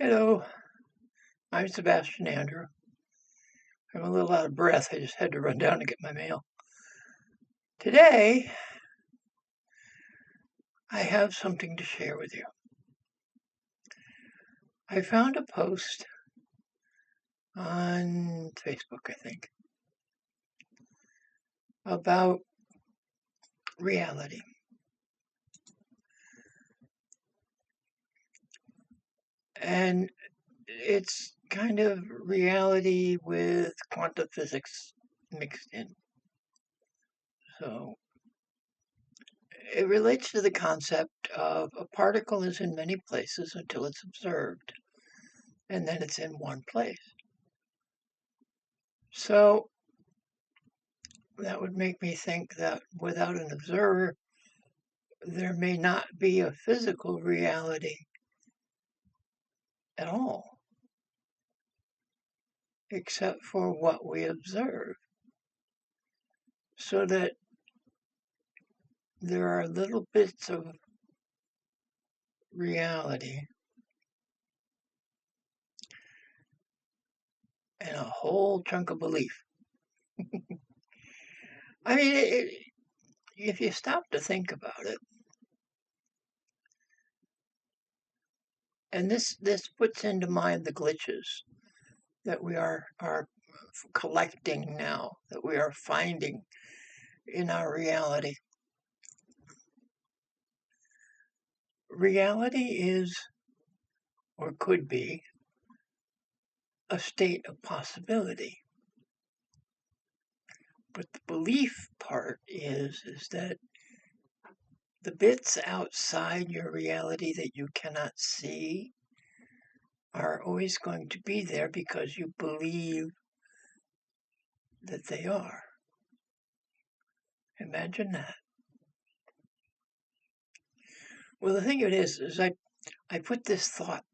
Hello, I'm Sebastian Andrew. I'm a little out of breath. I just had to run down to get my mail. Today, I have something to share with you. I found a post on Facebook, I think, about reality. And it's kind of reality with quantum physics mixed in. So it relates to the concept of a particle is in many places until it's observed, and then it's in one place. So that would make me think that without an observer, there may not be a physical reality at all, except for what we observe. So that there are little bits of reality and a whole chunk of belief. I mean, if you stop to think about it, and this puts into mind the glitches that we are collecting now, that we are finding in our reality. Reality is, or could be, a state of possibility. But the belief part is that the bits outside your reality that you cannot see are always going to be there because you believe that they are. Imagine that. Well, the thing of it is I put this thought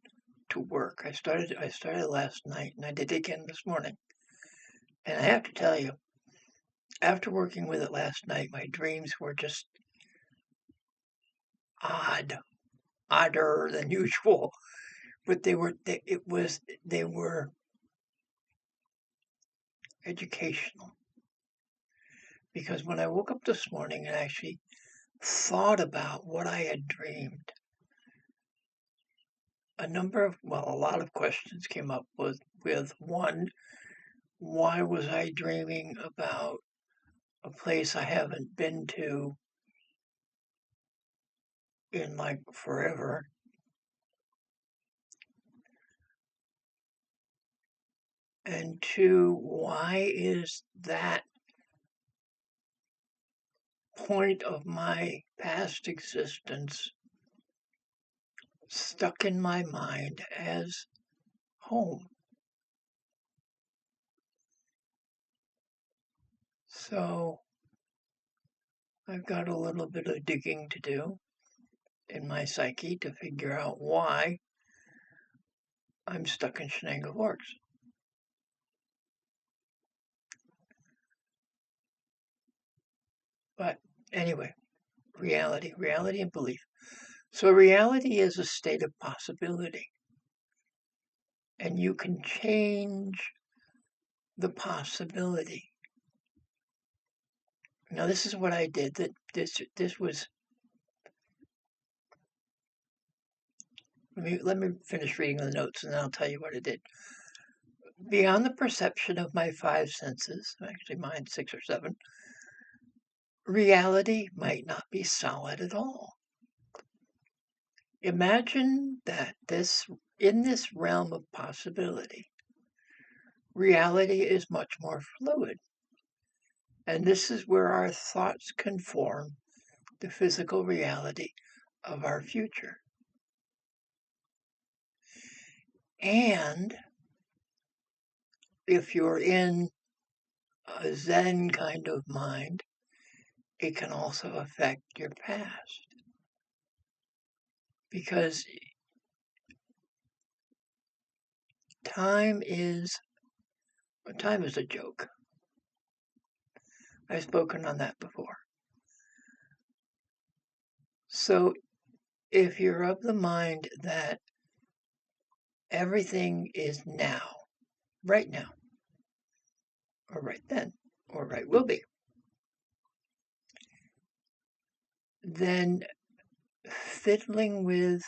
to work. I started last night and I did it again this morning. And I have to tell you, after working with it last night, my dreams were just odder than usual. But they were educational. Because when I woke up this morning and actually thought about what I had dreamed, a lot of questions came up with one, why was I dreaming about a place I haven't been to in like forever? And two, why is that point of my past existence stuck in my mind as home? So I've got a little bit of digging to do in my psyche to figure out why I'm stuck in Shenango Forks. But anyway, reality and belief. So reality is a state of possibility. And you can change the possibility. Now this is what I did. That this was. Let me finish reading the notes and then I'll tell you what I did. Beyond the perception of my five senses, actually mine's 6 or 7, reality might not be solid at all. Imagine that in this realm of possibility, reality is much more fluid. And this is where our thoughts conform the physical reality of our future. And if you're in a Zen kind of mind, it can also affect your past. Because time is a joke. I've spoken on that before. So if you're of the mind that everything is now, right now, or right then, or right will be, then fiddling with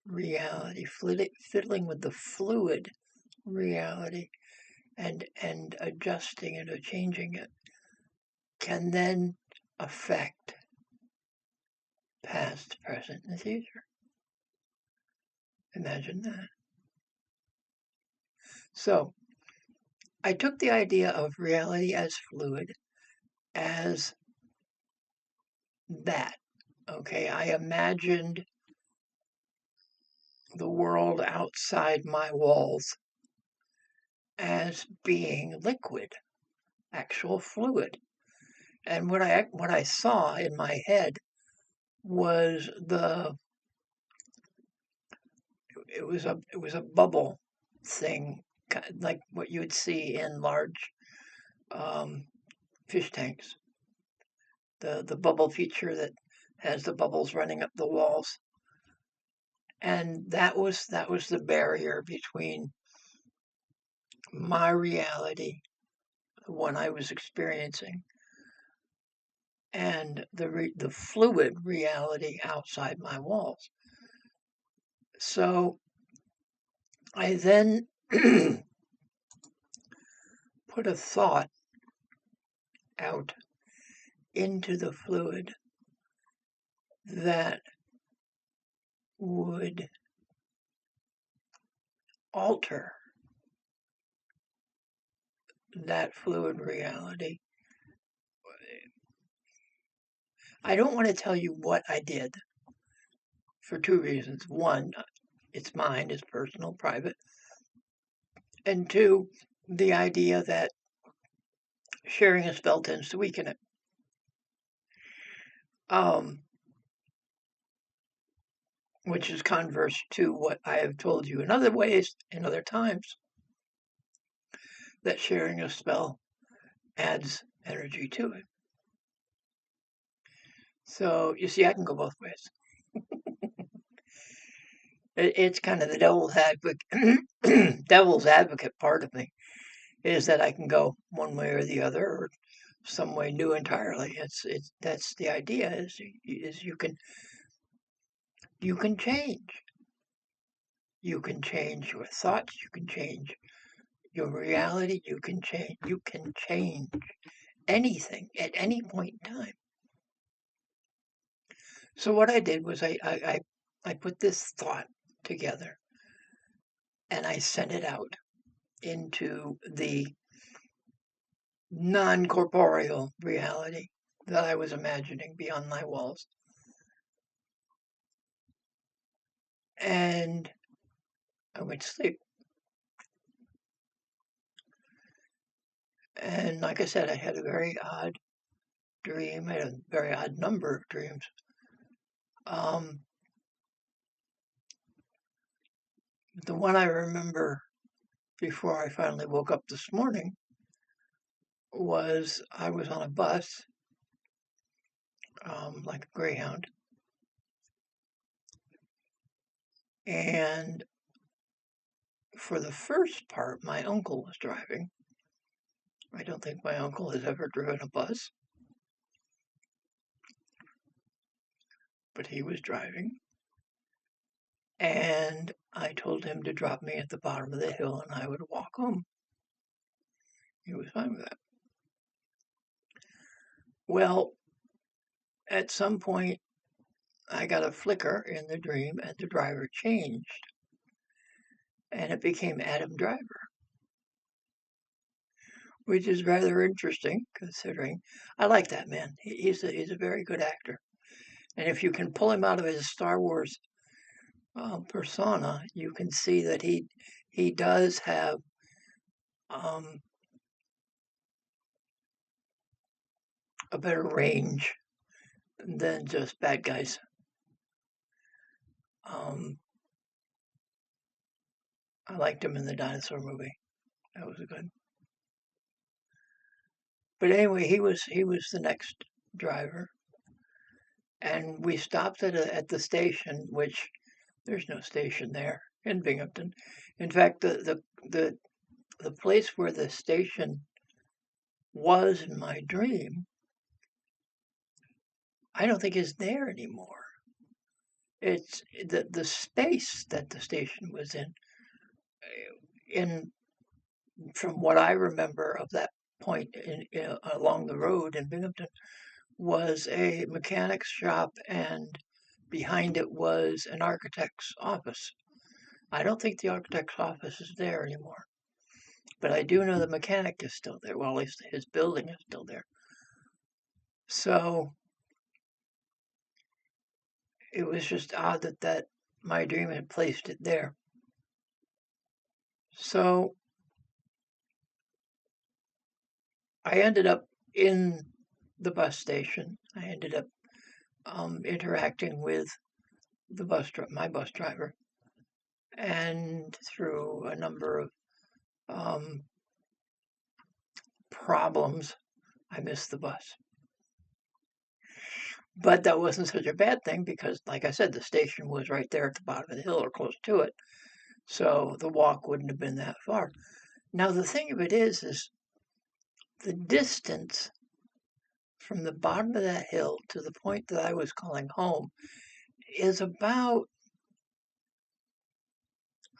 reality, fiddling with the fluid reality and adjusting it or changing it can then affect past, present, and future. Imagine that. So I took the idea of reality as fluid as that. Okay, I imagined the world outside my walls as being liquid, actual fluid. And what I saw in my head was it was a bubble thing, like what you would see in large um, fish tanks. The bubble feature that has the bubbles running up the walls, and that was the barrier between my reality, the one I was experiencing, and the fluid reality outside my walls. So I then put a thought out into the fluid that would alter that fluid reality. I don't want to tell you what I did for two reasons. One, it's mine, it's personal, private. And two, the idea that sharing a spell tends to weaken it. Um, which is converse to what I have told you in other ways, in other times, that sharing a spell adds energy to it. So you see, I can go both ways. It's kind of the devil's advocate part of me is that I can go one way or the other, or some way new entirely. It's that's the idea is you can change. You can change your thoughts. You can change your reality. You can change anything at any point in time. So what I did was I put this thought together and I sent it out into the non-corporeal reality that I was imagining beyond my walls. And I went to sleep. And like I said, I had a very odd dream. I had a very odd number of dreams. Um, the one I remember before I finally woke up this morning was I was on a bus, like a Greyhound, and for the first part, my uncle was driving. I don't think my uncle has ever driven a bus, but he was driving. And I told him to drop me at the bottom of the hill and I would walk home. He was fine with that. Well, at some point, I got a flicker in the dream and the driver changed. And it became Adam Driver, which is rather interesting considering I like that man. He's a very good actor. And if you can pull him out of his Star Wars persona, you can see that he does have um, a better range than just bad guys. Um, I liked him in the dinosaur movie. That was good. But anyway, he was the next driver, and we stopped at the station, which there's no station there. in Binghamton. In fact, the place where the station was in my dream, I don't think is there anymore. It's the space that the station was in from what I remember of that point along the road in Binghamton, was a mechanic's shop, and behind it was an architect's office. I don't think the architect's office is there anymore, but I do know the mechanic is still there. Well, at least his building is still there. So it was just odd that my dream had placed it there. So I ended up in the bus station. I ended up interacting with my bus driver, and through a number of um, problems, I missed the bus. But that wasn't such a bad thing because, like I said, the station was right there at the bottom of the hill or close to it. So the walk wouldn't have been that far. Now, the thing of it is the distance from the bottom of that hill to the point that I was calling home is about,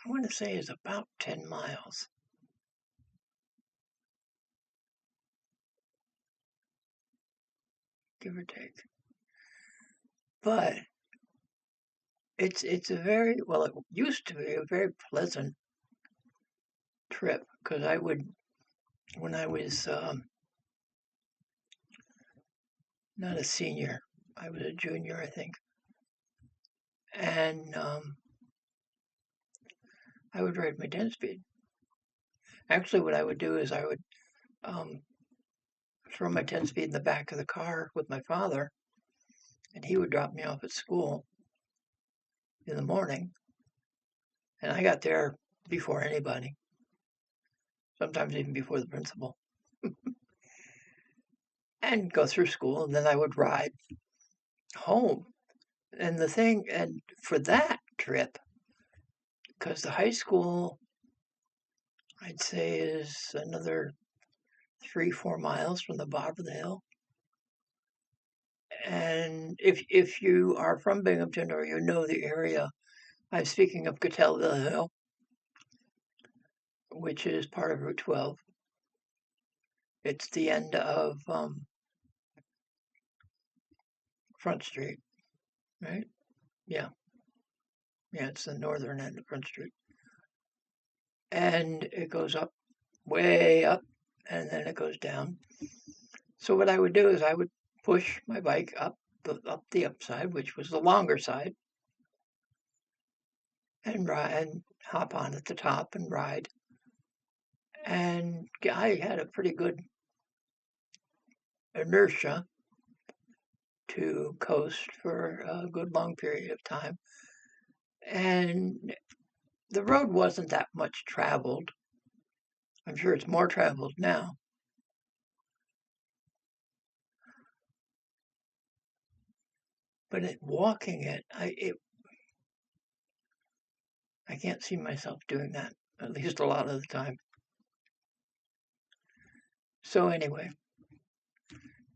I want to say, is about 10 miles. Give or take. But it's a very, well, it used to be a very pleasant trip because I would, when I was not a senior, I was a junior, I think, and I would ride my 10 speed. Actually, what I would do is I would um, throw my 10 speed in the back of the car with my father, and he would drop me off at school in the morning, and I got there before anybody, sometimes even before the principal, and go through school, and then I would ride home. And the thing, and for that trip, because the high school, I'd say, is another 3-4 miles from the bottom of the hill. And if you are from Binghamton or you know the area, I'm speaking of Catelville Hill, which is part of Route 12. It's the end of Front Street, right? Yeah, yeah, it's the northern end of Front Street, and it goes up, way up, and then it goes down. So what I would do is I would push my bike up the upside, which was the longer side, and ride and hop on at the top and ride. And I had a pretty good inertia to coast for a good long period of time. And the road wasn't that much traveled. I'm sure it's more traveled now. But walking it, I can't see myself doing that, at least a lot of the time. So anyway,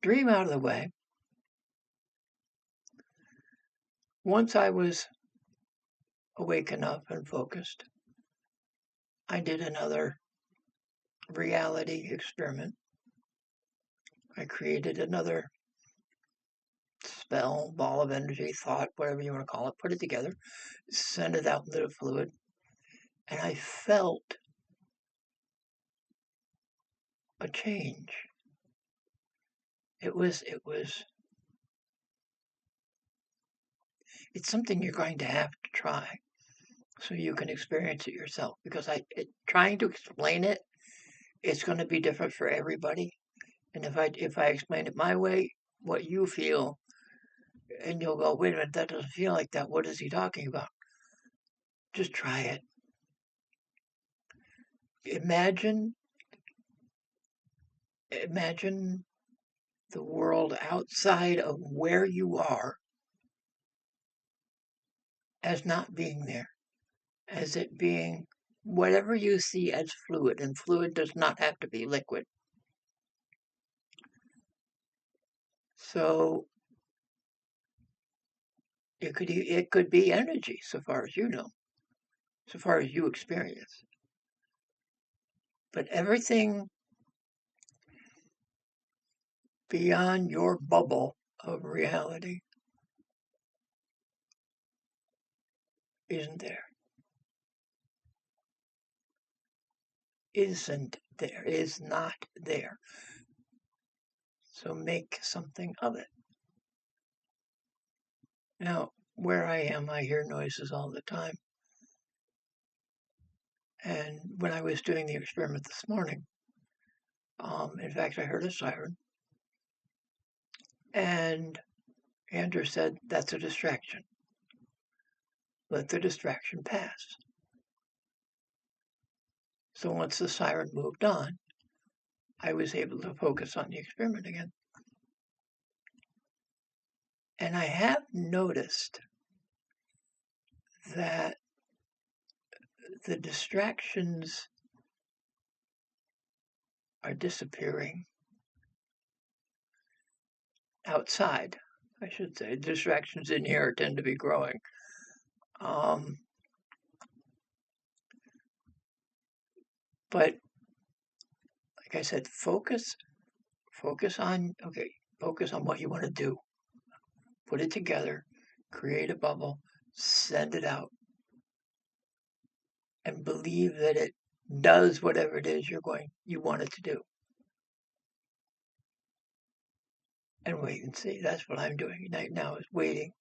dream out of the way. Once I was awake enough and focused, I did another reality experiment. I created another spell, ball of energy, thought, whatever you want to call it, put it together, send it out into the fluid, and I felt a change. It's something you're going to have to try so you can experience it yourself, because trying to explain it, it's going to be different for everybody. And if I explain it my way, what you feel, and you'll go, wait a minute, that doesn't feel like that. What is he talking about? Just try it. Imagine imagine the world outside of where you are as not being there, as it being whatever you see as fluid, and fluid does not have to be liquid. So it could be energy, so far as you know, so far as you experience. But everything beyond your bubble of reality isn't there. Isn't there, is not there. So make something of it. Now, where I am, I hear noises all the time. And when I was doing the experiment this morning, in fact, I heard a siren. And Andrew said, that's a distraction. Let the distraction pass. So once the siren moved on, I was able to focus on the experiment again. And I have noticed that the distractions are disappearing outside, I should say. Distractions in here tend to be growing. But like I said, focus on what you want to do. Put it together, create a bubble, send it out, and believe that it does whatever it is you want it to do. And wait and see. That's what I'm doing right now, is waiting.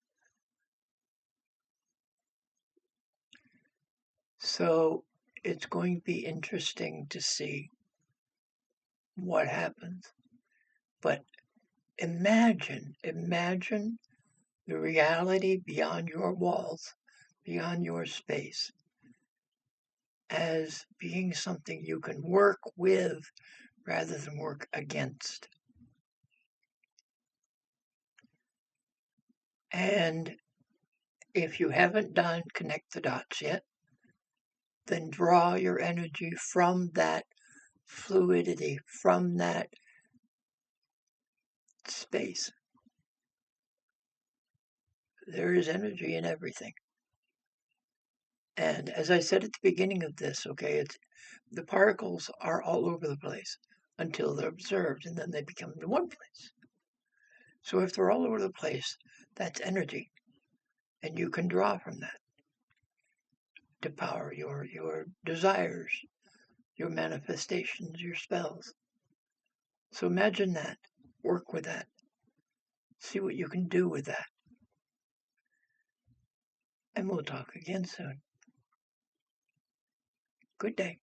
So it's going to be interesting to see what happens. But imagine the reality beyond your walls, beyond your space, as being something you can work with rather than work against. And if you haven't done connect the dots yet, then draw your energy from that fluidity, from that space. There is energy in everything. And as I said at the beginning of this, the particles are all over the place until they're observed, and then they become in one place. So if they're all over the place, that's energy. And you can draw from that to power your desires, your manifestations, your spells. So imagine that. Work with that. See what you can do with that. And we'll talk again soon. Good day.